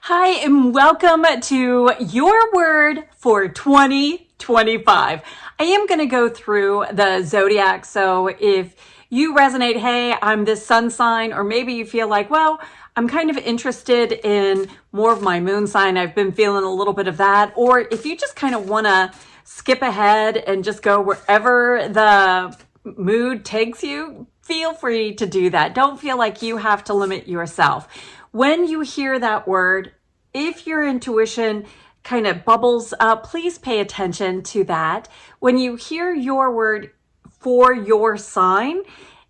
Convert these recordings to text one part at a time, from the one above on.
Hi, and welcome to your word for 2025. I am going to go through the Zodiac. So if you resonate, hey, I'm this sun sign, or maybe you feel like, well, I'm kind of interested in more of my moon sign. I've been feeling a little bit of that. Or if you just kind of want to skip ahead and just go wherever the mood takes you, feel free to do that. Don't feel like you have to limit yourself. When you hear that word, if your intuition kind of bubbles up, please pay attention to that. When you hear your word for your sign,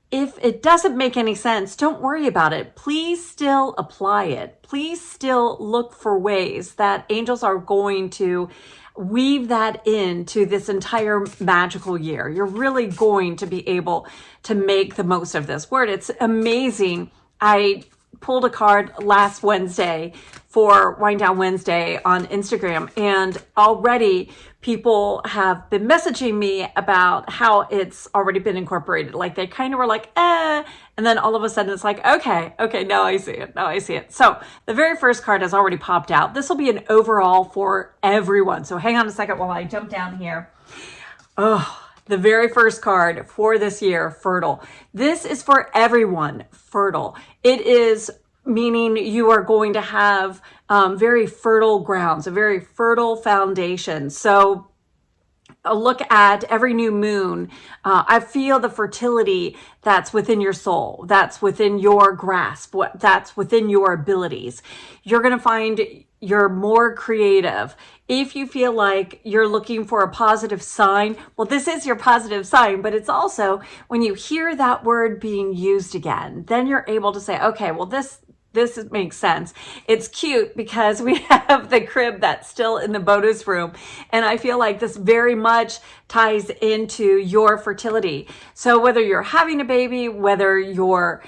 if it doesn't make any sense, don't worry about it. Please still apply it. Please still look for ways that angels are going to weave that into this entire magical year. You're really going to be able to make the most of this word. It's amazing. I pulled a card last Wednesday for Wind Down Wednesday on Instagram, and already people have been messaging me about how it's already been incorporated. Like they kind of were like, and then all of a sudden it's like, okay, now I see it. So the very first card has already popped out. This will be an overall for everyone. So hang on a second while I jump down here. The very first card for this year, fertile. This is for everyone, fertile. It is meaning you are going to have very fertile grounds, a very fertile foundation. So a look at every new moon. I feel the fertility that's within your soul, that's within your grasp, that's within your abilities. You're going to find you're more creative. If you feel like you're looking for a positive sign, well, this is your positive sign, but it's also when you hear that word being used again, then you're able to say, okay, well, this makes sense. It's cute because we have the crib that's still in the bonus room. And I feel like this very much ties into your fertility. So whether you're having a baby, whether you're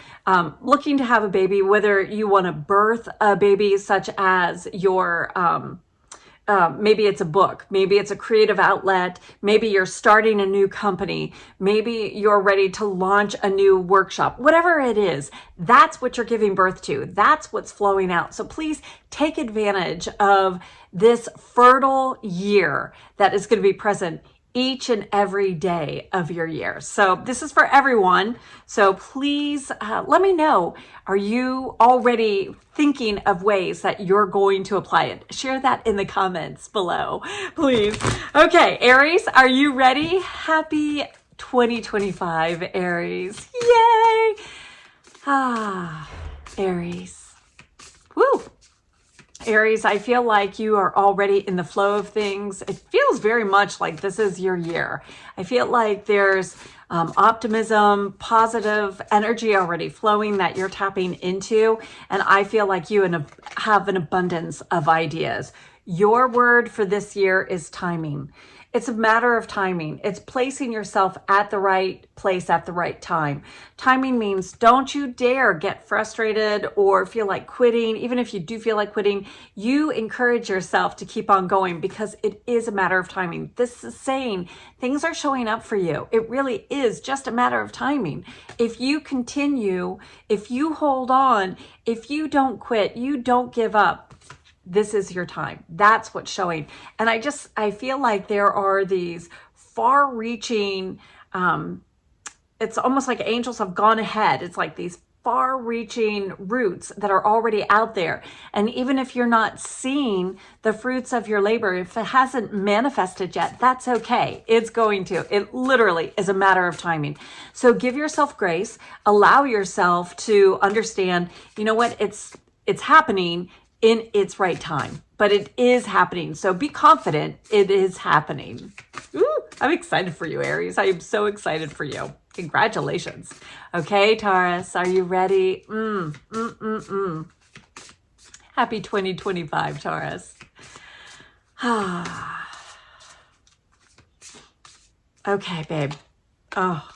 looking to have a baby, whether you want to birth a baby, such as your maybe it's a book, maybe it's a creative outlet, maybe you're starting a new company, maybe you're ready to launch a new workshop, whatever it is, that's what you're giving birth to. That's what's flowing out. So please take advantage of this fertile year that is going to be present each and every day of your year. So this is for everyone. So please let me know, are you already thinking of ways that you're going to apply it? Share that in the comments below, please. Okay, Aries, are you ready? Happy 2025, Aries. Yay! Aries. Woo! Aries, I feel like you are already in the flow of things. It feels very much like this is your year. I feel like there's optimism, positive energy already flowing that you're tapping into. And I feel like you have an abundance of ideas. Your word for this year is timing. It's a matter of timing. It's placing yourself at the right place at the right time. Timing means don't you dare get frustrated or feel like quitting. Even if you do feel like quitting, you encourage yourself to keep on going because it is a matter of timing. This is saying things are showing up for you. It really is just a matter of timing. If you continue, if you hold on, if you don't quit, you don't give up, this is your time. That's what's showing. And I feel like there are these far-reaching, it's almost like angels have gone ahead. It's like these far-reaching roots that are already out there. And even if you're not seeing the fruits of your labor, if it hasn't manifested yet, that's okay. It's going to. It literally is a matter of timing. So give yourself grace. Allow yourself to understand, you know what, it's happening in its right time, but it is happening. So be confident it is happening. Ooh, I'm excited for you, Aries. I am so excited for you. Congratulations. Okay, Taurus, are you ready? Happy 2025, Taurus. Okay, babe. Oh,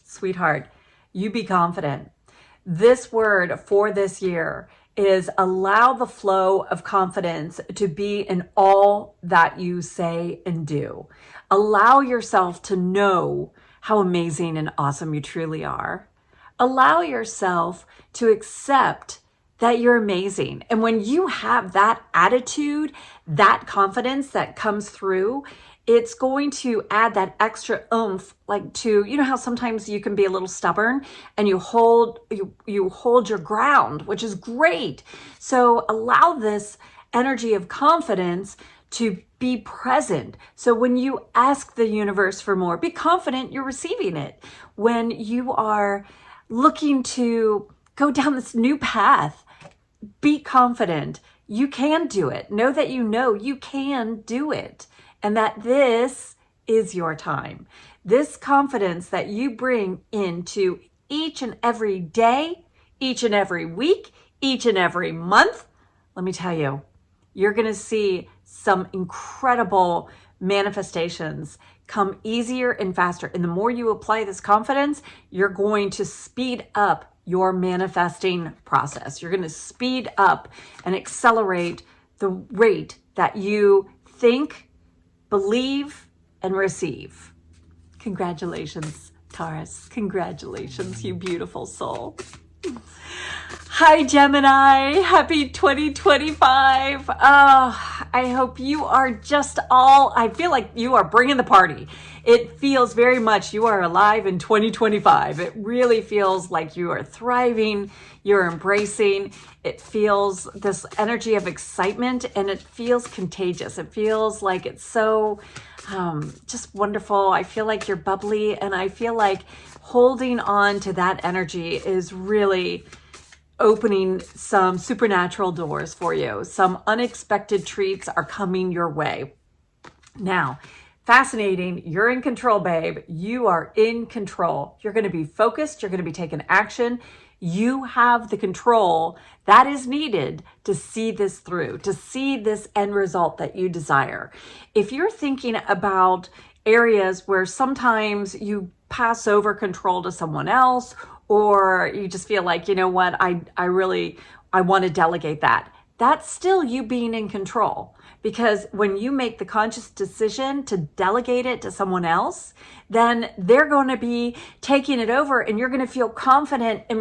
sweetheart, you be confident. This word for this year is allow the flow of confidence to be in all that you say and do. Allow yourself to know how amazing and awesome you truly are. Allow yourself to accept that you're amazing. And when you have that attitude, that confidence that comes through, it's going to add that extra oomph, like to, you know how sometimes you can be a little stubborn and you hold your ground, which is great. So allow this energy of confidence to be present. So when you ask the universe for more, be confident you're receiving it. When you are looking to go down this new path, be confident you can do it. Know that you know you can do it, and that this is your time. This confidence that you bring into each and every day, each and every week, each and every month, let me tell you, you're going to see some incredible manifestations come easier and faster. And the more you apply this confidence, you're going to speed up your manifesting process. You're going to speed up and accelerate the rate that you think, believe, and receive. Congratulations, Taurus. Congratulations, you beautiful soul. Hi, Gemini. Happy 2025. Oh, I hope you are just all, I feel like you are bringing the party. It feels very much you are alive in 2025. It really feels like you are thriving, you're embracing. It feels this energy of excitement, and it feels contagious. It feels like it's so just wonderful. I feel like you're bubbly, and I feel like holding on to that energy is really opening some supernatural doors for you. Some unexpected treats are coming your way. Now, fascinating. You're in control, babe. You are in control. You're going to be focused. You're going to be taking action. You have the control that is needed to see this through, to see this end result that you desire. If you're thinking about areas where sometimes you pass over control to someone else, or you just feel like, you know what, I want to delegate that. That's still you being in control. Because when you make the conscious decision to delegate it to someone else, then they're going to be taking it over, and you're going to feel confident and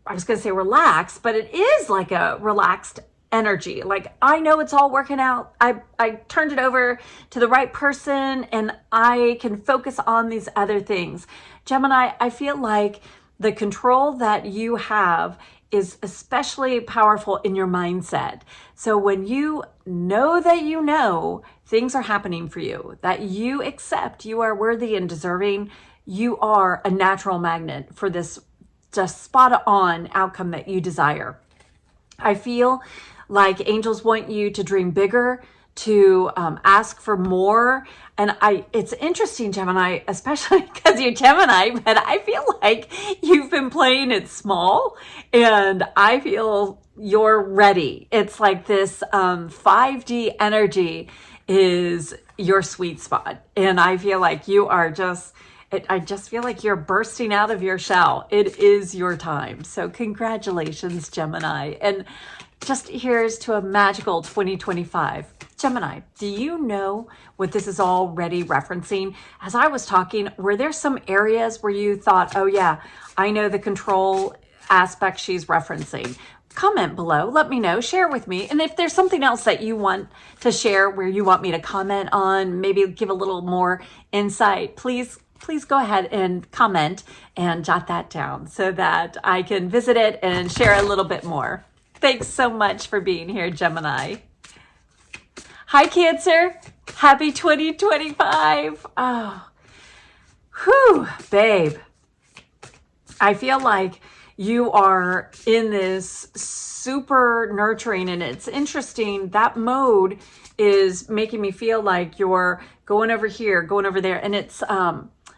I was going to say relaxed, but it is like a relaxed energy. Like, I know it's all working out. I turned it over to the right person, and I can focus on these other things. Gemini, I feel like the control that you have is especially powerful in your mindset. So when you know that you know things are happening for you, that you accept you are worthy and deserving, you are a natural magnet for this just spot on outcome that you desire. I feel like angels want you to dream bigger, to ask for more. And it's interesting, Gemini, especially because you're Gemini, but I feel like you've been playing it small, and I feel you're ready. It's like this 5D energy is your sweet spot. And I feel like you are I just feel like you're bursting out of your shell. It is your time. So congratulations, Gemini. And just here's to a magical 2025. Gemini, do you know what this is already referencing? As I was talking, were there some areas where you thought, oh yeah, I know the control aspect she's referencing? Comment below, let me know, share with me. And if there's something else that you want to share where you want me to comment on, maybe give a little more insight, please go ahead and comment and jot that down so that I can visit it and share a little bit more. Thanks so much for being here, Gemini. Hi, Cancer. Happy 2025. Oh, whew, babe. I feel like you are in this super nurturing, and it's interesting. That mode is making me feel like you're going over here, going over there. And it's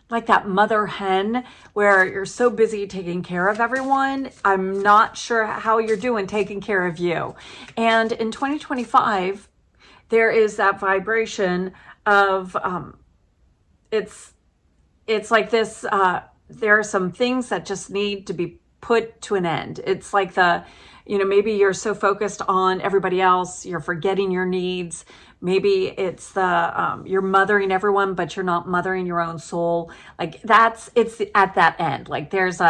like that mother hen where you're so busy taking care of everyone. I'm not sure how you're doing taking care of you. And in 2025, there is that vibration of, it's like this, there are some things that just need to be put to an end. It's like maybe you're so focused on everybody else, you're forgetting your needs. Maybe it's you're mothering everyone, but you're not mothering your own soul. Like it's at that end. Like there's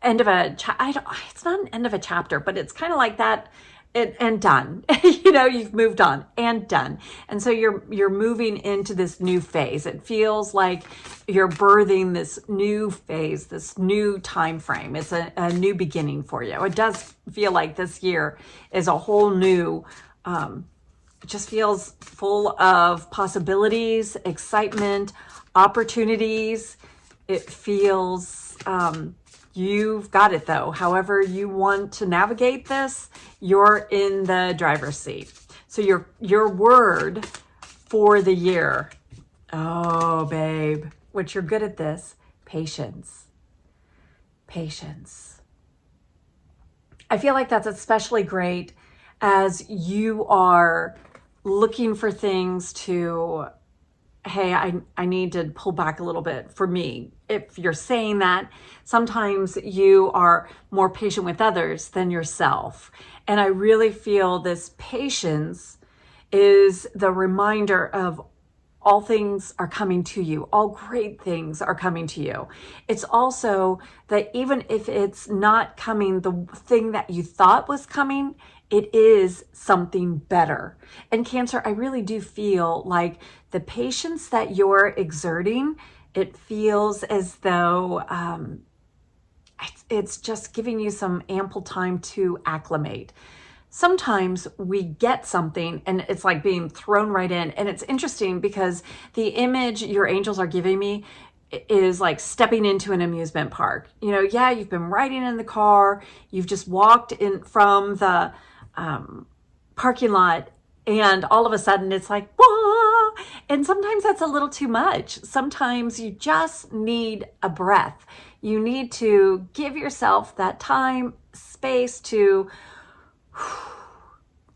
end of a, it's not an end of a chapter, but it's kind of like that. And done. You know, you've moved on and done. And so you're moving into this new phase. It feels like you're birthing this new phase, this new time frame. It's a new beginning for you. It does feel like this year is a whole new, it just feels full of possibilities, excitement, opportunities. It feels, you've got it though. However you want to navigate this, you're in the driver's seat. So your word for the year. Oh, babe, which you're good at this. Patience. Patience. I feel like that's especially great as you are looking for things to, hey, I need to pull back a little bit. For me, if you're saying that, sometimes you are more patient with others than yourself. And I really feel this patience is the reminder of all things are coming to you. All great things are coming to you. It's also that even if it's not coming the thing that you thought was coming, it is something better. And Cancer, I really do feel like the patience that you're exerting, it feels as though it's just giving you some ample time to acclimate. Sometimes we get something and it's like being thrown right in. And it's interesting because the image your angels are giving me is like stepping into an amusement park. You know, yeah, you've been riding in the car, you've just walked in from the parking lot, and all of a sudden it's like, whoa! And sometimes that's a little too much. Sometimes you just need a breath. You need to give yourself that time, space to,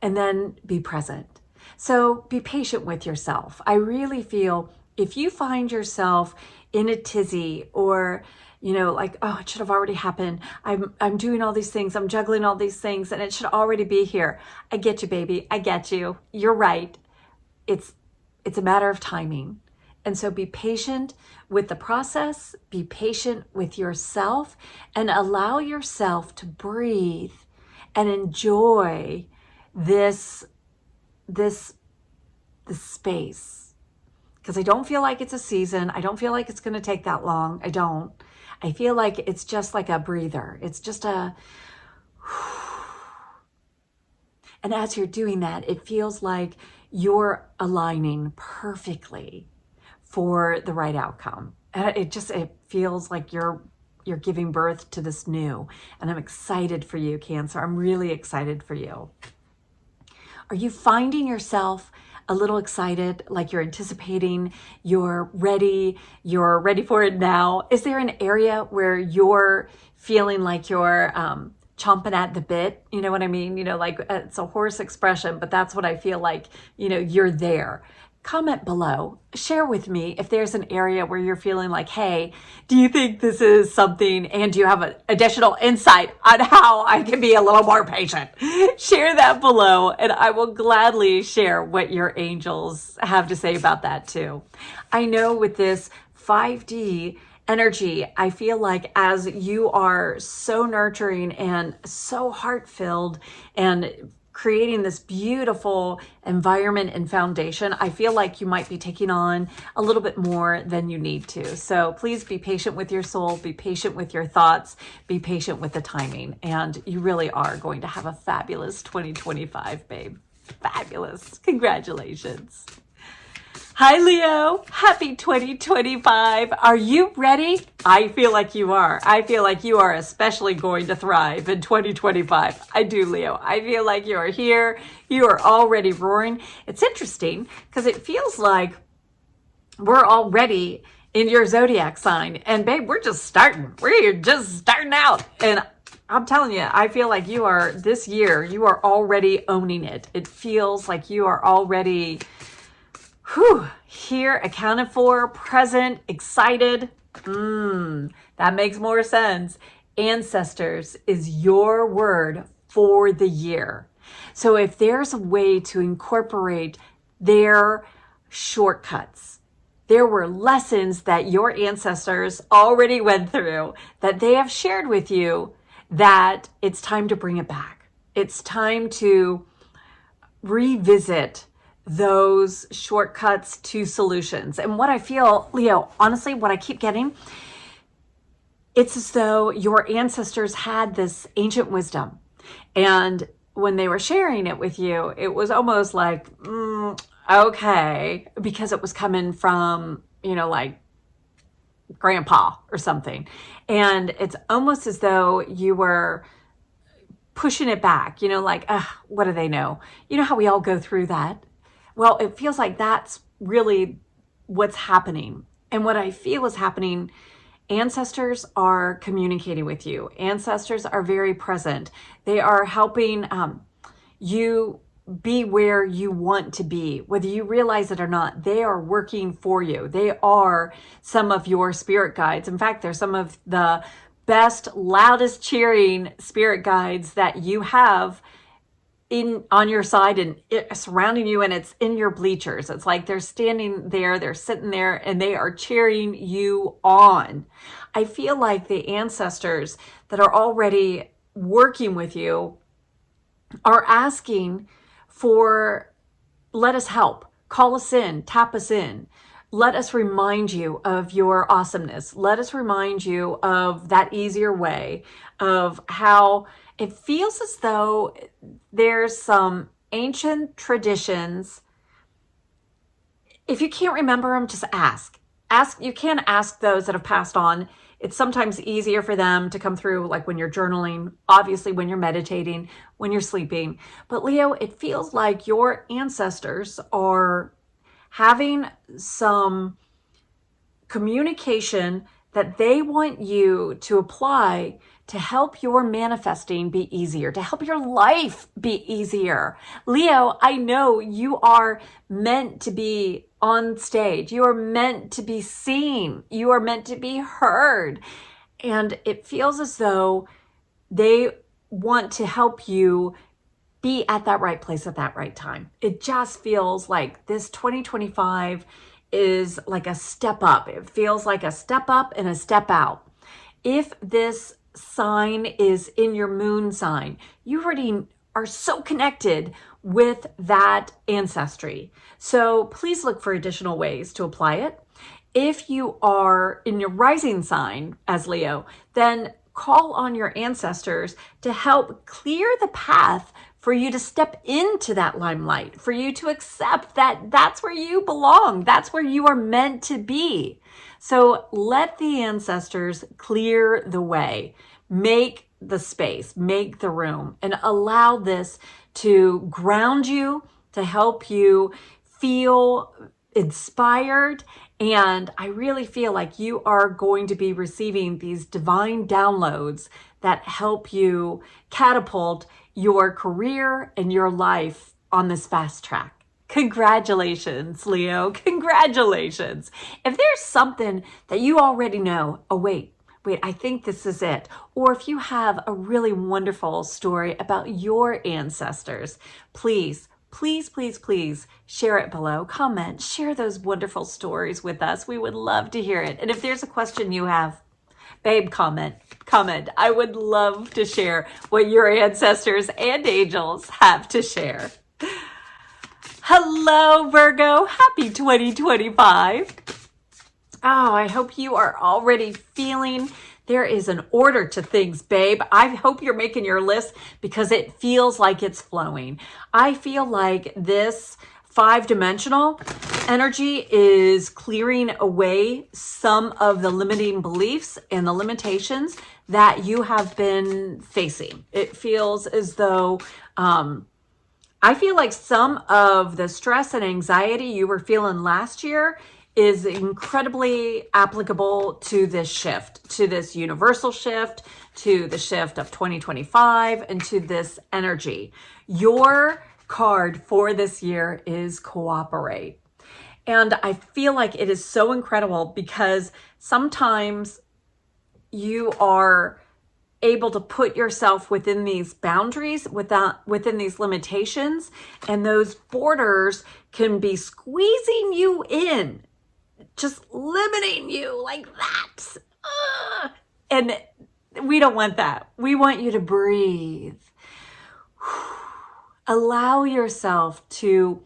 and then be present. So be patient with yourself. I really feel if you find yourself in a tizzy or, you know, like, oh, it should have already happened. I'm doing all these things. I'm juggling all these things and it should already be here. I get you, baby. I get you. You're right. It's a matter of timing. And so be patient with the process, be patient with yourself, and allow yourself to breathe and enjoy this space. Because I don't feel like it's a season. I don't feel like it's going to take that long. I don't. I feel like it's just like a breather. It's just a, and as you're doing that, it feels like you're aligning perfectly for the right outcome. And it feels like you're giving birth to this new. And I'm excited for you, Cancer. I'm really excited for you. Are you finding yourself a little excited, like you're anticipating, you're ready for it now? Is there an area where you're feeling like you're chomping at the bit? You know what I mean? You know, like it's a horse expression, but that's what I feel like, you know, you're there. Comment below, share with me if there's an area where you're feeling like, hey, do you think this is something, and do you have an additional insight on how I can be a little more patient? Share that below and I will gladly share what your angels have to say about that too. I know with this 5D energy, I feel like as you are so nurturing and so heart-filled and creating this beautiful environment and foundation, I feel like you might be taking on a little bit more than you need to. So please be patient with your soul, be patient with your thoughts, be patient with the timing, and you really are going to have a fabulous 2025, babe. Fabulous. Congratulations. Hi, Leo. Happy 2025. Are you ready? I feel like you are. I feel like you are especially going to thrive in 2025. I do, Leo. I feel like you are here. You are already roaring. It's interesting because it feels like we're already in your zodiac sign. And babe, we're just starting. We're just starting out. And I'm telling you, I feel like you are, this year, you are already owning it. It feels like you are already here, accounted for, present, excited. That makes more sense. Ancestors is your word for the year. So if there's a way to incorporate their shortcuts, there were lessons that your ancestors already went through that they have shared with you, that it's time to bring it back. It's time to revisit those shortcuts to solutions. And what I feel, Leo, honestly, what I keep getting, it's as though your ancestors had this ancient wisdom. And when they were sharing it with you, it was almost like, okay, because it was coming from, like grandpa or something. And it's almost as though you were pushing it back, like, what do they know? You know how we all go through that? Well, it feels like that's really what's happening. And what I feel is happening, ancestors are communicating with you. Ancestors are very present. They are helping you be where you want to be, whether you realize it or not. They are working for you. They are some of your spirit guides. In fact, they're some of the best, loudest cheering spirit guides that you have on your side and surrounding you, and it's in your bleachers. It's like they're standing there, they're sitting there, and they are cheering you on. I feel like the ancestors that are already working with you are asking for, let us help, call us in, tap us in. Let us remind you of your awesomeness. Let us remind you of that easier way, of how it feels as though there's some ancient traditions. If you can't remember them, just ask. You can ask those that have passed on. It's sometimes easier for them to come through, like when you're journaling, obviously when you're meditating, when you're sleeping. But Leo, it feels like your ancestors are having some communication that they want you to apply to help your manifesting be easier, to help your life be easier. Leo, I know you are meant to be on stage. You are meant to be seen. You are meant to be heard. And it feels as though they want to help you be at that right place at that right time. It just feels like this 2025 is like a step up. It feels like a step up and a step out. If this sign is in your moon sign, you already are so connected with that ancestry. So please look for additional ways to apply it. If you are in your rising sign as Leo, then call on your ancestors to help clear the path for you to step into that limelight, for you to accept that that's where you belong. That's where you are meant to be. So let the ancestors clear the way, make the space, make the room, and allow this to ground you, to help you feel inspired. And I really feel like you are going to be receiving these divine downloads that help you catapult your career and your life on this fast track. Congratulations, Leo. Congratulations. If there's something that you already know, oh, wait, I think this is it. Or if you have a really wonderful story about your ancestors, please share it below. Comment, share those wonderful stories with us. We would love to hear it. And if there's a question you have, babe, comment. I would love to share what your ancestors and angels have to share. Hello, Virgo. Happy 2025. Oh, I hope you are already feeling there is an order to things, babe. I hope you're making your list because it feels like it's flowing. I feel like this 5-dimensional energy is clearing away some of the limiting beliefs and the limitations that you have been facing. It feels as though, I feel like some of the stress and anxiety you were feeling last year is incredibly applicable to this shift, to this universal shift, to the shift of 2025, and to this energy. Your card for this year is cooperate. And I feel like it is so incredible because sometimes you are able to put yourself within these boundaries, within these limitations, and those borders can be squeezing you in just limiting you like that. And we don't want that. We want you to breathe. Allow yourself to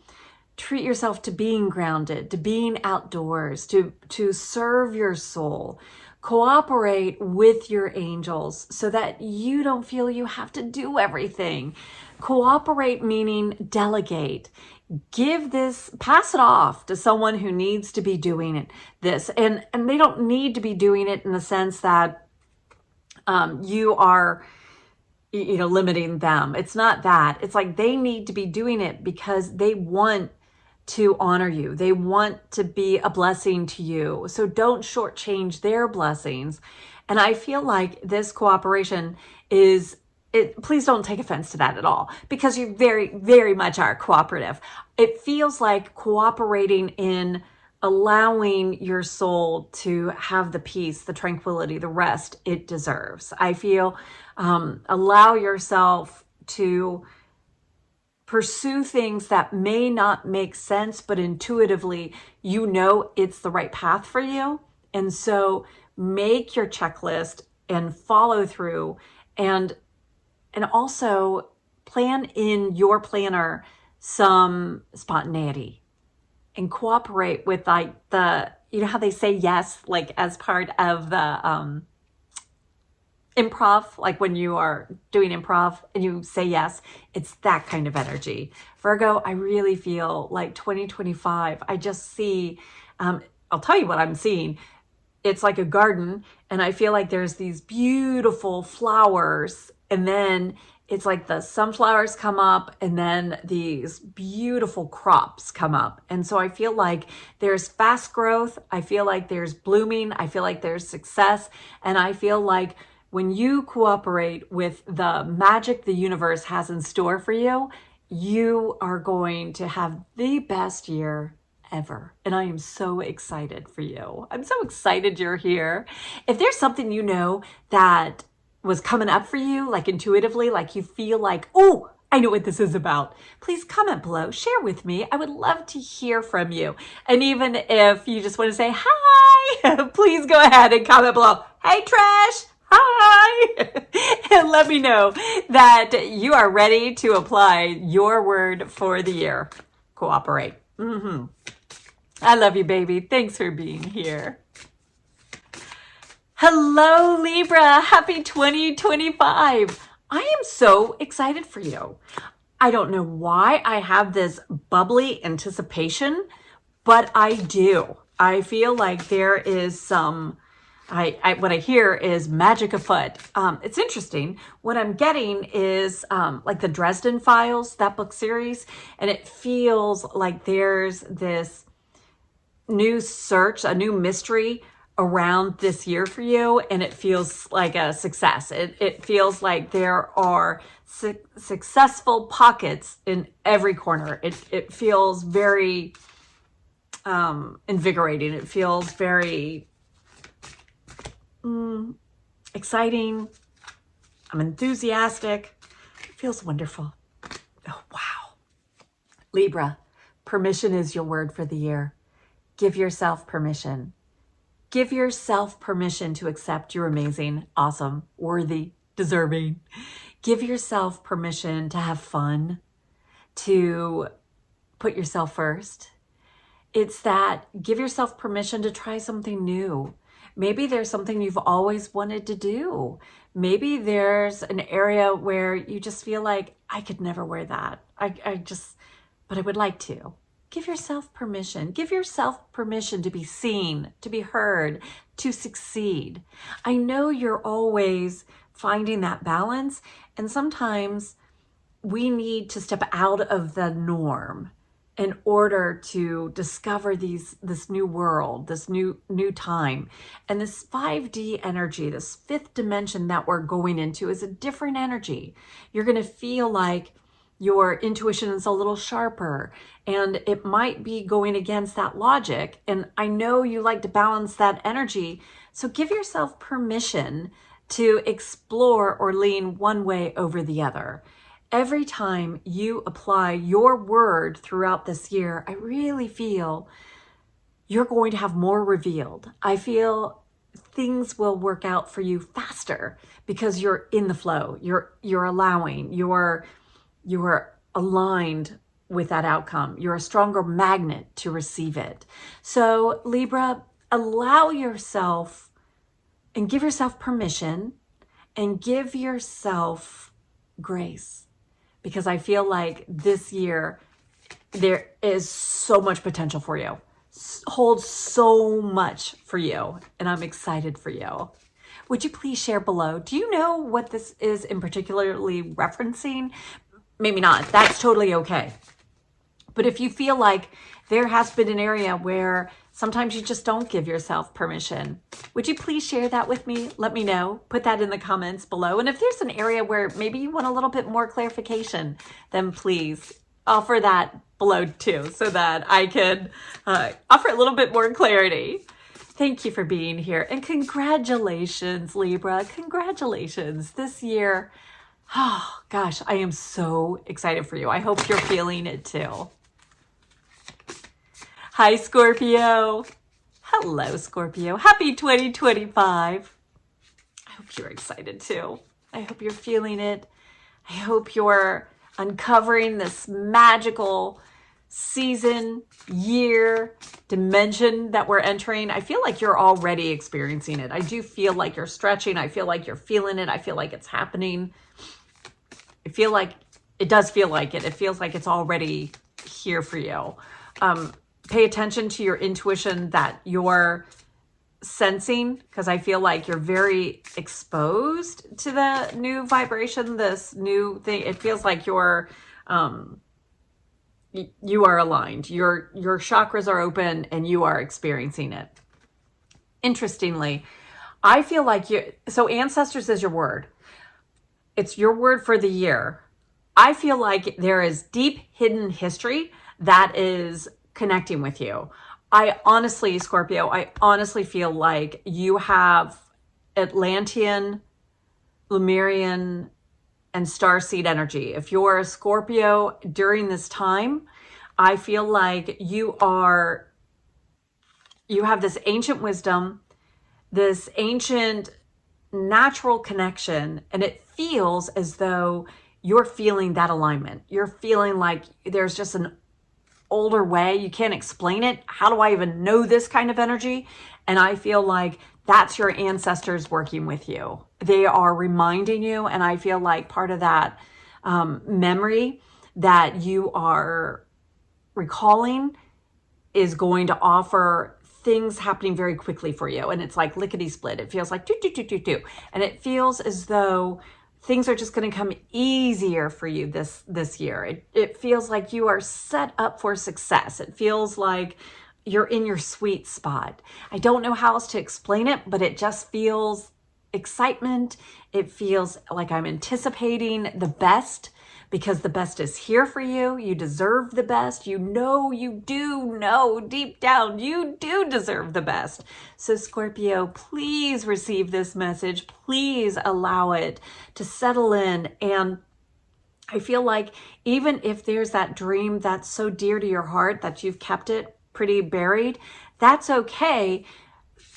treat yourself to being grounded, to being outdoors, to serve your soul. Cooperate with your angels so that you don't feel you have to do everything. Cooperate meaning delegate. Give this, pass it off to someone who needs to be doing this. And they don't need to be doing it in the sense that you are, limiting them. It's not that. It's like they need to be doing it because they want to honor you. They want to be a blessing to you. So don't shortchange their blessings. And I feel like this cooperation is, please don't take offense to that at all, because you very, very much are cooperative. It feels like cooperating in allowing your soul to have the peace, the tranquility, the rest it deserves. I feel allow yourself to pursue things that may not make sense, but intuitively, it's the right path for you. And so make your checklist and follow through, and also plan in your planner some spontaneity and cooperate with like how they say yes, like as part of the improv, like when you are doing improv and you say yes, it's that kind of energy. Virgo, I really feel like 2025, I just see, I'll tell you what I'm seeing. It's like a garden, and I feel like there's these beautiful flowers, and then it's like the sunflowers come up, and then these beautiful crops come up. And so I feel like there's fast growth. I feel like there's blooming. I feel like there's success. And I feel like when you cooperate with the magic the universe has in store for you, you are going to have the best year ever. And I am so excited for you. I'm so excited you're here. If there's something that was coming up for you, like intuitively, like you feel like, oh, I know what this is about, please comment below, share with me. I would love to hear from you. And even if you just want to say hi, please go ahead and comment below. Hey, Trish. Hi! And let me know that you are ready to apply your word for the year. Cooperate. I love you, baby. Thanks for being here. Hello, Libra. Happy 2025. I am so excited for you. I don't know why I have this bubbly anticipation, but I do. I feel like there is some... what I hear is magic afoot. It's interesting. What I'm getting is like the Dresden Files, that book series, and it feels like there's this new search, a new mystery around this year for you, and it feels like a success. It feels like there are successful pockets in every corner. It feels very invigorating. It feels very exciting. I'm enthusiastic. It feels wonderful. Oh, wow. Libra, permission is your word for the year. Give yourself permission. Give yourself permission to accept you're amazing, awesome, worthy, deserving. Give yourself permission to have fun, to put yourself first. It's that give yourself permission to try something new. Maybe there's something you've always wanted to do. Maybe there's an area where you just feel like, I could never wear that. But I would like to. Give yourself permission. Give yourself permission to be seen, to be heard, to succeed. I know you're always finding that balance, and sometimes we need to step out of the norm in order to discover this new world, this new time. And this 5D energy, this fifth dimension that we're going into, is a different energy. You're going to feel like your intuition is a little sharper, and it might be going against that logic. And I know you like to balance that energy. So give yourself permission to explore or lean one way over the other. Every time you apply your word throughout this year, I really feel you're going to have more revealed. I feel things will work out for you faster because you're in the flow. You're allowing, you're aligned with that outcome. You're a stronger magnet to receive it. So Libra, allow yourself and give yourself permission and give yourself grace, because I feel like this year there is so much potential for you, holds so much for you, and I'm excited for you. Would you please share below? Do you know what this is in particularly referencing? Maybe not. That's totally okay. But if you feel like there has been an area where sometimes you just don't give yourself permission, would you please share that with me? Let me know. Put that in the comments below. And if there's an area where maybe you want a little bit more clarification, then please offer that below too, so that I can offer a little bit more clarity. Thank you for being here. And congratulations, Libra. Congratulations. This year, oh gosh, I am so excited for you. I hope you're feeling it too. Hi, Scorpio. Hello, Scorpio. Happy 2025. I hope you're excited too. I hope you're feeling it. I hope you're uncovering this magical season, year, dimension that we're entering. I feel like you're already experiencing it. I do feel like you're stretching. I feel like you're feeling it. I feel like it's happening. I feel like it does feel like it. It feels like it's already here for you. Pay attention to your intuition that you're sensing, because I feel like you're very exposed to the new vibration, this new thing. It feels like you're you are aligned. Your chakras are open and you are experiencing it. Interestingly, I feel like so ancestors is your word. It's your word for the year. I feel like there is deep hidden history that is connecting with you. I honestly, Scorpio, I honestly feel like you have Atlantean, Lemurian, and starseed energy. If you're a Scorpio during this time, I feel like you have this ancient wisdom, this ancient natural connection, and it feels as though you're feeling that alignment. You're feeling like there's just an older way. You can't explain it. How do I even know this kind of energy? And I feel like that's your ancestors working with you. They are reminding you, and I feel like part of that memory that you are recalling is going to offer things happening very quickly for you. And it's like lickety split. It feels like do, do, do, do, do. And it feels as though things are just going to come easier for you this year. It feels like you are set up for success. It feels like you're in your sweet spot. I don't know how else to explain it, but it just feels excitement. It feels like I'm anticipating the best, because the best is here for you. You deserve the best. You do know deep down, you do deserve the best. So Scorpio, please receive this message. Please allow it to settle in. And I feel like even if there's that dream that's so dear to your heart that you've kept it pretty buried, that's okay.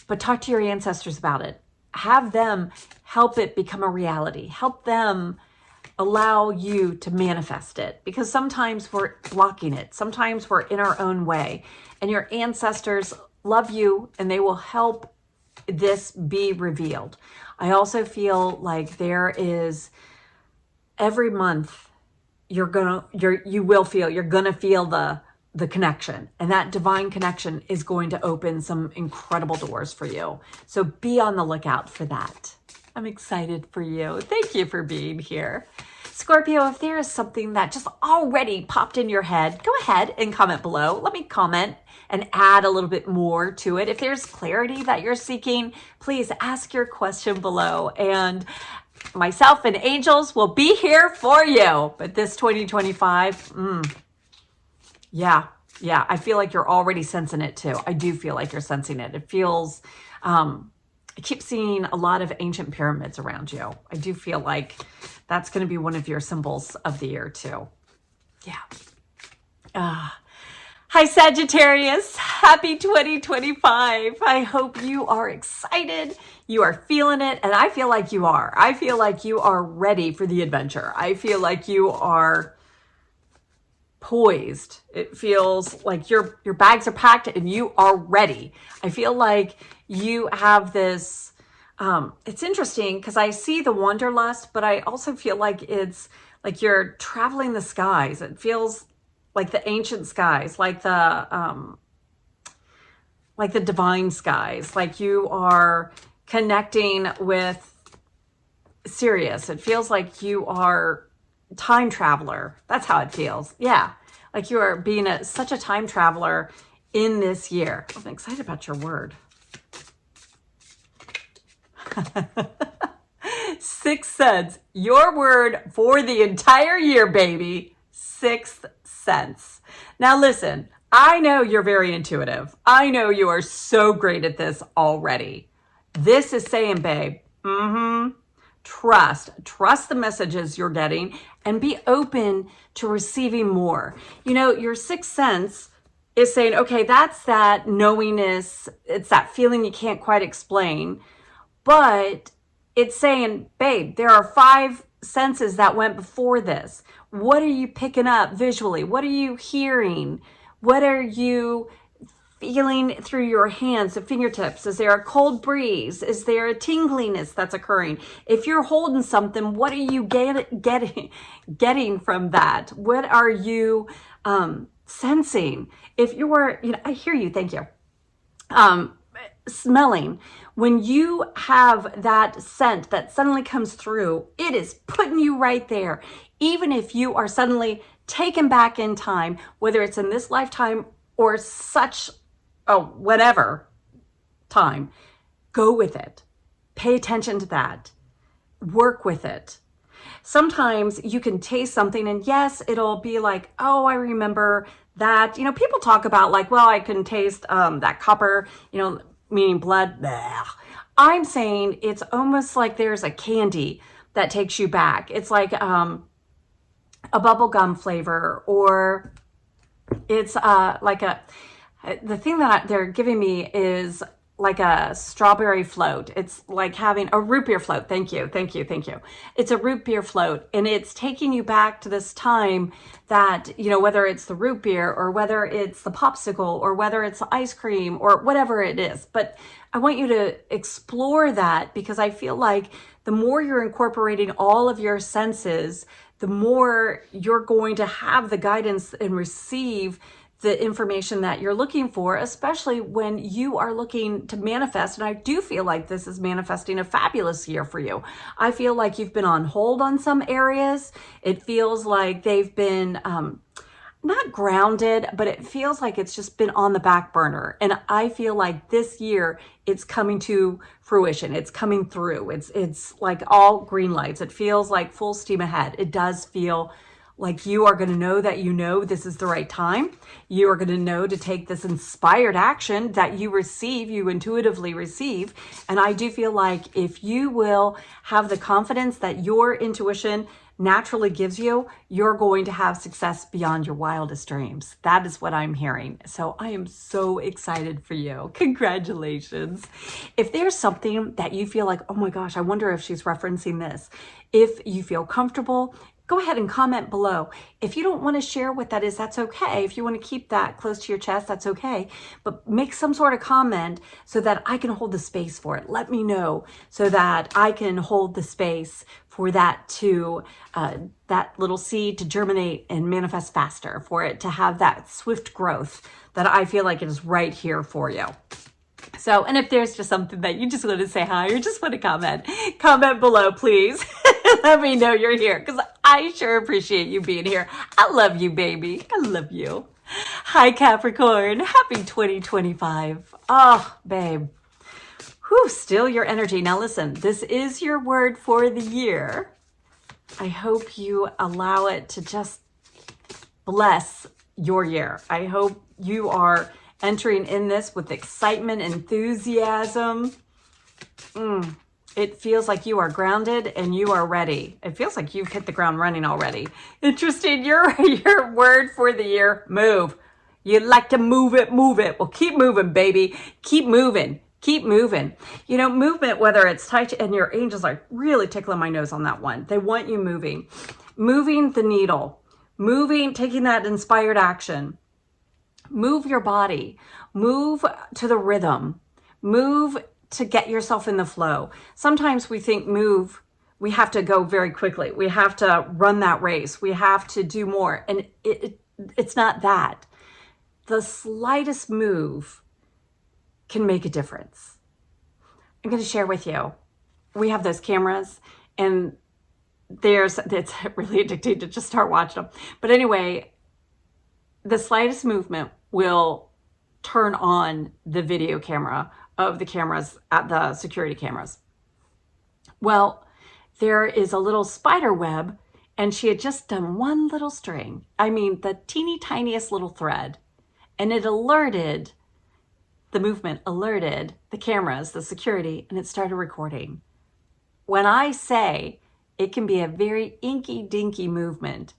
But talk to your ancestors about it. Have them help it become a reality. Help them allow you to manifest it, because sometimes we're blocking it. Sometimes we're in our own way, and your ancestors love you and they will help this be revealed. I also feel like there is every month you're gonna feel the connection, and that divine connection is going to open some incredible doors for you. So be on the lookout for that. I'm excited for you. Thank you for being here. Scorpio, if there is something that just already popped in your head, go ahead and comment below. Let me comment and add a little bit more to it. If there's clarity that you're seeking, please ask your question below, and myself and angels will be here for you. But this 2025, yeah, I feel like you're already sensing it too. I do feel like you're sensing it. It feels, I keep seeing a lot of ancient pyramids around you. I do feel like that's going to be one of your symbols of the year too. Yeah. Hi, Sagittarius. Happy 2025. I hope you are excited. You are feeling it. And I feel like you are. I feel like you are ready for the adventure. I feel like you are poised. It feels like your bags are packed and you are ready. I feel like you have this, it's interesting because I see the wanderlust, but I also feel like it's like you're traveling the skies. It feels like the ancient skies, like the divine skies, like you are connecting with Sirius. It feels like you are time traveler. That's how it feels. Yeah. Like you are being such a time traveler in this year. I'm excited about your word. Sixth sense. Your word for the entire year, baby. Sixth sense. Now listen, I know you're very intuitive. I know you are so great at this already. This is saying, babe, trust the messages you're getting and be open to receiving more. You know, your sixth sense is saying, okay, that's that knowingness. It's that feeling you can't quite explain, but it's saying, babe, there are 5 senses that went before this. What are you picking up visually? What are you hearing? What are you feeling through your hands, the fingertips? Is there a cold breeze? Is there a tingliness that's occurring? If you're holding something, what are you getting from that? What are you sensing? If you were, I hear you, thank you. Smelling, when you have that scent that suddenly comes through, it is putting you right there. Even if you are suddenly taken back in time, whether it's in this lifetime or such whatever time, go with it. Pay attention to that. Work with it. Sometimes you can taste something and yes, it'll be like, oh, I remember that. People talk about like, well, I can taste that copper, meaning blood. Blah. I'm saying it's almost like there's a candy that takes you back. It's like a bubblegum flavor, or it's the thing that they're giving me is like a strawberry float. It's like having a root beer float. Thank you. It's a root beer float, and it's taking you back to this time that, whether it's the root beer or whether it's the popsicle or whether it's the ice cream or whatever it is. But I want you to explore that, because I feel like the more you're incorporating all of your senses, the more you're going to have the guidance and receive the information that you're looking for, especially when you are looking to manifest. And I do feel like this is manifesting a fabulous year for you. I feel like you've been on hold on some areas. It feels like they've been not grounded, but it feels like it's just been on the back burner. And I feel like this year it's coming to fruition. It's coming through. It's like all green lights. It feels like full steam ahead. It does feel like you are going to know that this is the right time. You are going to know to take this inspired action that you intuitively receive. And I do feel like if you will have the confidence that your intuition naturally gives you, you're going to have success beyond your wildest dreams. That is what I'm hearing. So I am so excited for you. Congratulations. If there's something that you feel like, oh my gosh, I wonder if she's referencing this. If you feel comfortable, go ahead and comment below. If you don't want to share what that is, that's okay. If you want to keep that close to your chest, that's okay. But make some sort of comment so that I can hold the space for it. Let me know so that I can hold the space for that to, that little seed to germinate and manifest faster, for it to have that swift growth that I feel like it is right here for you. So, and if there's just something that you just want to say hi or just want to comment below, please. Let me know you're here, because I sure appreciate you being here. I love you, baby. I love you. Hi, Capricorn. Happy 2025. Oh, babe. Whew, still your energy. Now listen, this is your word for the year. I hope you allow it to just bless your year. I hope you are entering in this with excitement, enthusiasm. It feels like you are grounded and you are ready. It feels like you've hit the ground running already. Interesting. Your word for the year, move. You like to move it, move it. Well, keep moving, baby. Keep moving. Keep moving. You know, movement, whether it's Tai Chi, and your angels are really tickling my nose on that one. They want you moving. Moving the needle. Moving, taking that inspired action. Move your body. Move to the rhythm. Move to get yourself in the flow. Sometimes we think move, we have to go very quickly. We have to run that race. We have to do more. And it's not that. The slightest move can make a difference. I'm going to share with you. We have those cameras, and it's really addicting to just start watching them. But anyway, the slightest movement will turn on the video camera of the cameras at the security cameras. Well, there is a little spider web, and she had just done one little string. I mean, the teeny tiniest little thread. And it alerted, the movement alerted the cameras, the security, and it started recording. When I say it can be a very inky dinky movement,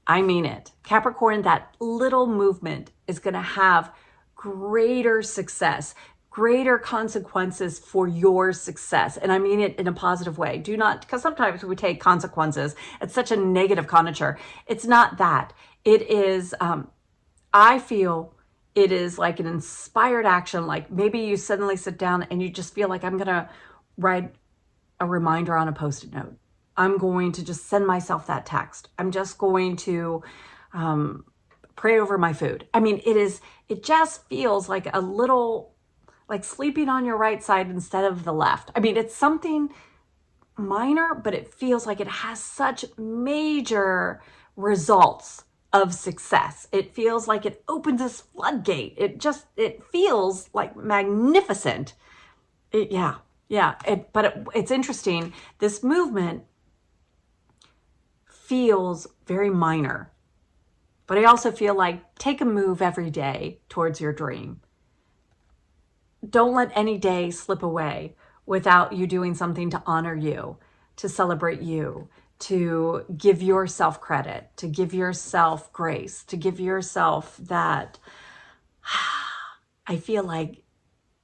I mean it. Capricorn, that little movement is going to have greater success, greater consequences for your success. And I mean it in a positive way. Do not, because sometimes we take consequences, it's such a negative connotation. It's not that. It is, I feel it is like an inspired action. Like maybe you suddenly sit down and you just feel like, I'm going to write a reminder on a Post-it note. I'm going to just send myself that text. I'm just going to pray over my food. I mean, it just feels like a little, like sleeping on your right side instead of the left. I mean, it's something minor, but it feels like it has such major results of success. It feels like it opens this floodgate. It feels like magnificent. It's interesting. This movement feels very minor, but I also feel like take a move every day towards your dream. Don't let any day slip away without you doing something to honor you, to celebrate you, to give yourself credit, to give yourself grace, to give yourself that. I feel like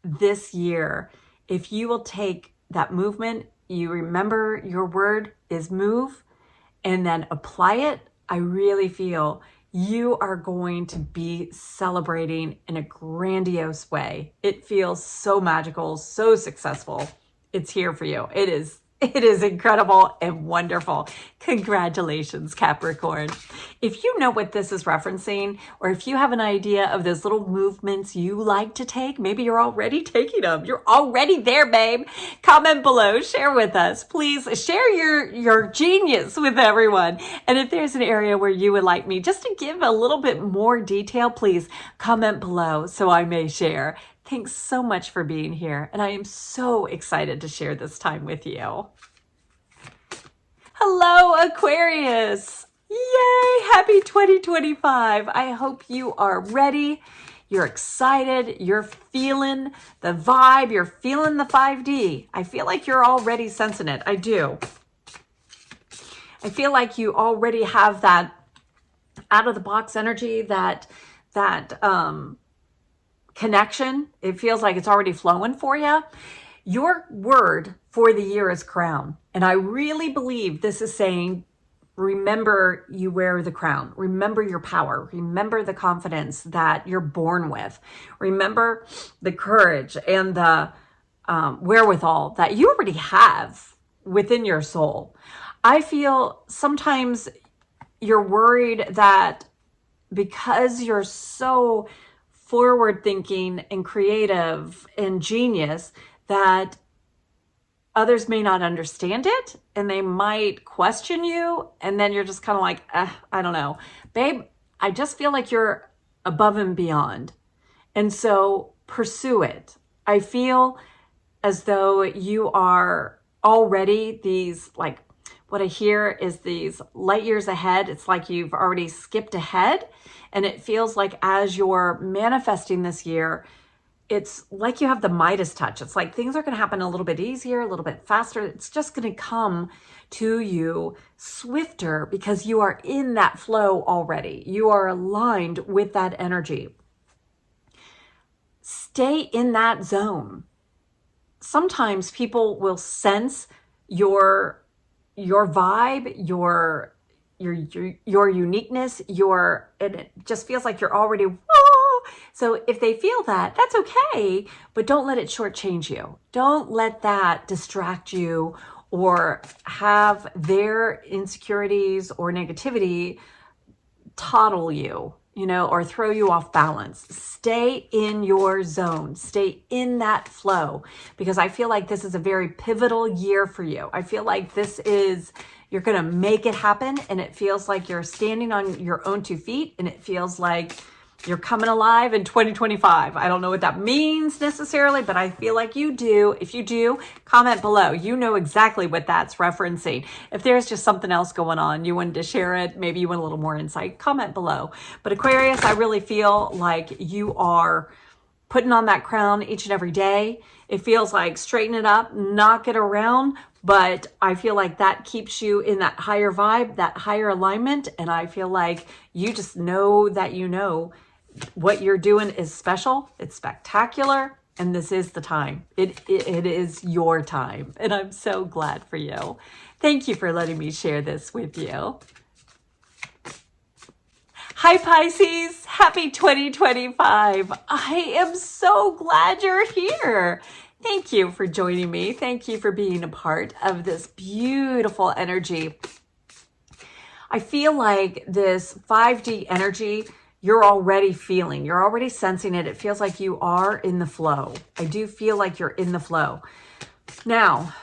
this year, if you will take that movement, you remember your word is move, and then apply it, I really feel you are going to be celebrating in a grandiose way. It feels so magical, so successful. It's here for you. It is incredible and wonderful. Congratulations, Capricorn. If you know what this is referencing, or if you have an idea of those little movements you like to take, maybe you're already taking them. You're already there, babe. Comment below, share with us. Please share your genius with everyone. And if there's an area where you would like me just to give a little bit more detail, please comment below so I may share. Thanks so much for being here, and I am so excited to share this time with you. Hello, Aquarius. Yay, happy 2025. I hope you are ready. You're excited. You're feeling the vibe. You're feeling the 5D. I feel like you're already sensing it. I do. I feel like you already have that out of the box energy, that connection. It feels like it's already flowing for you. Your word for the year is crown. And I really believe this is saying, remember you wear the crown. Remember your power. Remember the confidence that you're born with. Remember the courage and the wherewithal that you already have within your soul. I feel sometimes you're worried that because you're so forward thinking and creative and genius, that others may not understand it and they might question you. And then you're just kind of like, I don't know, babe, I just feel like you're above and beyond. And so pursue it. I feel as though you are already these, like, what I hear is these light years ahead. It's like you've already skipped ahead. And it feels like as you're manifesting this year, it's like you have the Midas touch. It's like things are going to happen a little bit easier, a little bit faster. It's just going to come to you swifter because you are in that flow already. You are aligned with that energy. Stay in that zone. Sometimes people will sense your vibe, your uniqueness, and it just feels like you're already, whoa. So if they feel that, that's okay, but don't let it shortchange you. Don't let that distract you or have their insecurities or negativity toddle you, or throw you off balance. Stay in your zone. Stay in that flow, because I feel like this is a very pivotal year for you. I feel like you're going to make it happen, and it feels like you're standing on your own 2 feet, and it feels like you're coming alive in 2025. I don't know what that means necessarily, but I feel like you do. If you do, comment below. You know exactly what that's referencing. If there's just something else going on, you wanted to share it, maybe you want a little more insight, comment below. But Aquarius, I really feel like you are putting on that crown each and every day. It feels like straighten it up, knock it around, but I feel like that keeps you in that higher vibe, that higher alignment. And I feel like you just know that what you're doing is special, it's spectacular, and this is the time. It is your time, and I'm so glad for you. Thank you for letting me share this with you. Hi Pisces, happy 2025. I am so glad you're here. Thank you for joining me. Thank you for being a part of this beautiful energy. I feel like this 5D energy, you're already feeling, you're already sensing it. It feels like you are in the flow. I do feel like you're in the flow. Now,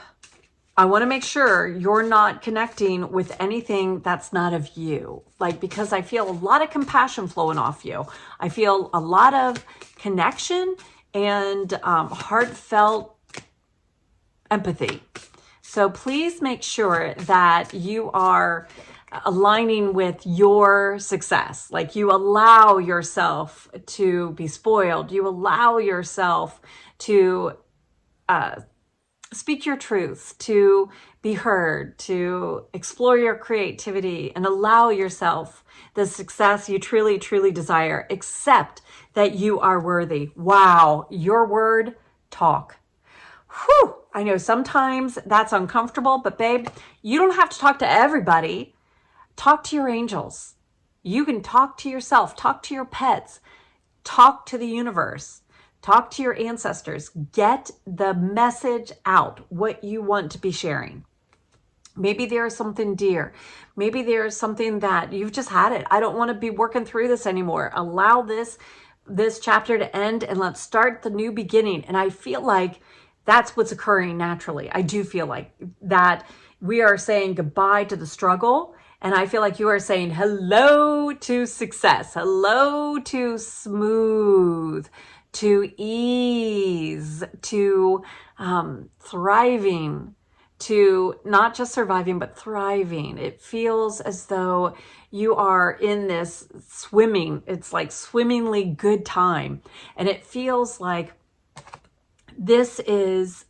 I want to make sure you're not connecting with anything that's not of you. Because I feel a lot of compassion flowing off you. I feel a lot of connection and heartfelt empathy. So please make sure that you are aligning with your success. You allow yourself to be spoiled. You allow yourself to speak your truth, to be heard, to explore your creativity, and allow yourself the success you truly, truly desire. Accept that you are worthy. Wow, your word, talk. Whew, I know sometimes that's uncomfortable, but babe, you don't have to talk to everybody. Talk to your angels. You can talk to yourself, talk to your pets, talk to the universe, talk to your ancestors. Get the message out, what you want to be sharing. Maybe there's something dear. Maybe there's something that you've just had it. I don't want to be working through this anymore. Allow this chapter to end, and let's start the new beginning. And I feel like that's what's occurring naturally. I do feel like that we are saying goodbye to the struggle. And I feel like you are saying hello to success, hello to smooth, to ease, to thriving, to not just surviving, but thriving. It feels as though you are in this swimming. It's like swimmingly good time. And it feels like this is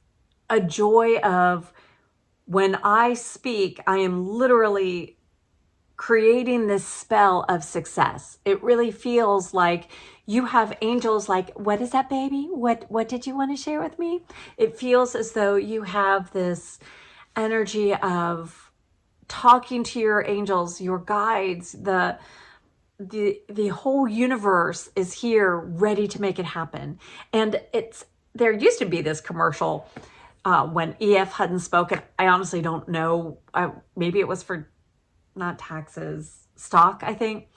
a joy of when I speak, I am literally creating this spell of success. It really feels like you have angels like, what is that, baby? What did you want to share with me? It feels as though you have this energy of talking to your angels, your guides, the whole universe is here ready to make it happen. And there used to be this commercial when E.F. Hutton spoke, and I honestly don't know, maybe it was for not taxes, stock, I think.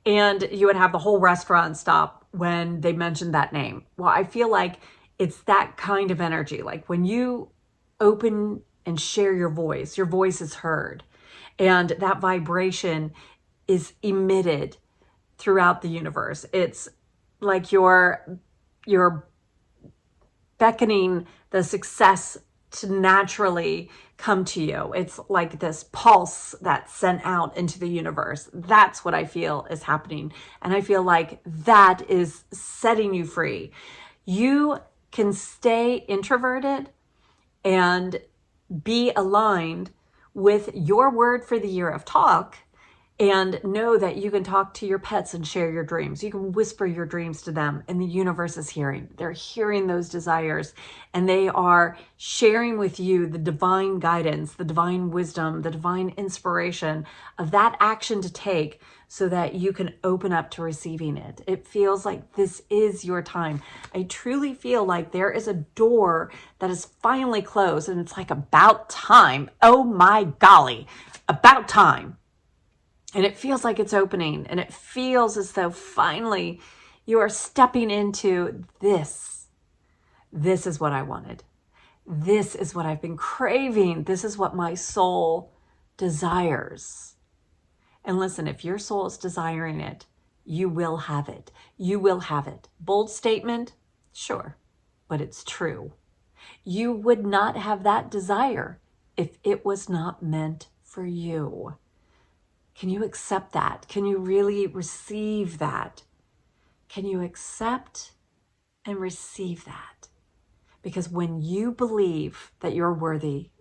And you would have the whole restaurant stop when they mentioned that name. Well, I feel like it's that kind of energy. Like when you open and share your voice is heard. And that vibration is emitted throughout the universe. It's like you're beckoning the success to naturally come to you. It's like this pulse that's sent out into the universe. That's what I feel is happening. And I feel like that is setting you free. You can stay introverted and be aligned with your word for the year of talk, and know that you can talk to your pets and share your dreams. You can whisper your dreams to them, and the universe is hearing. They're hearing those desires, and they are sharing with you the divine guidance, the divine wisdom, the divine inspiration of that action to take so that you can open up to receiving it. It feels like this is your time. I truly feel like there is a door that is finally closed, and it's like about time. Oh my golly, about time. And it feels like it's opening, and it feels as though finally you are stepping into this. This is what I wanted. This is what I've been craving. This is what my soul desires. And listen, if your soul is desiring it, you will have it. You will have it. Bold statement? Sure, but it's true. You would not have that desire if it was not meant for you. Can you accept that? Can you really receive that? Can you accept and receive that? Because when you believe that you're worthy,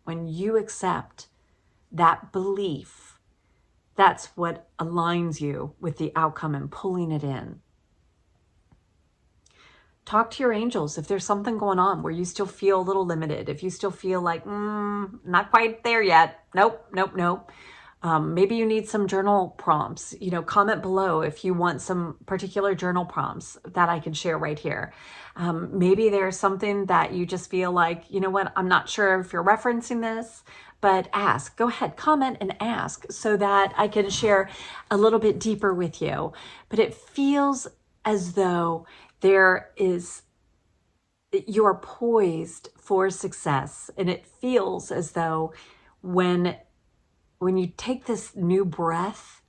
when you accept that belief, that's what aligns you with the outcome and pulling it in. Talk to your angels if there's something going on where you still feel a little limited, if you still feel like, not quite there yet. Nope. Maybe you need some journal prompts. Comment below if you want some particular journal prompts that I can share right here. Maybe there's something that you just feel like, you know what, I'm not sure if you're referencing this, but ask. Go ahead, comment and ask so that I can share a little bit deeper with you. But it feels as though you're poised for success. And it feels as though when you take this new breath,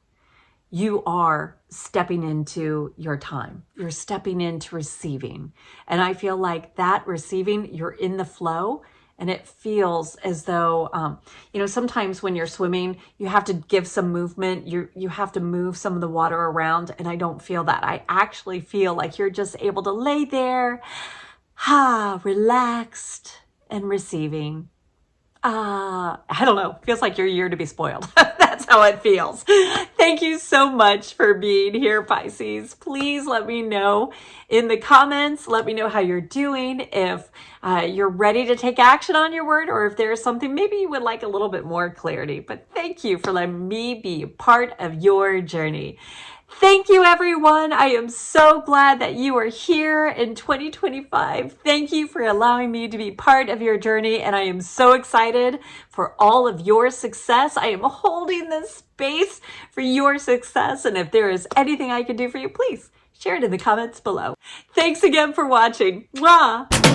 you are stepping into your time. You're stepping into receiving. And I feel like that receiving, you're in the flow, and it feels as though, sometimes when you're swimming, you have to give some movement. You have to move some of the water around, and I don't feel that. I actually feel like you're just able to lay there, relaxed and receiving. I don't know. Feels like your year to be spoiled. That's how it feels. Thank you so much for being here, Pisces. Please let me know in the comments. Let me know how you're doing. If you're ready to take action on your word, or if there's something maybe you would like a little bit more clarity. But thank you for letting me be part of your journey. Thank you, everyone. I am so glad that you are here in 2025. Thank you for allowing me to be part of your journey, and I am so excited for all of your success. I am holding this space for your success, and if there is anything I can do for you, please share it in the comments below. Thanks again for watching. Mwah!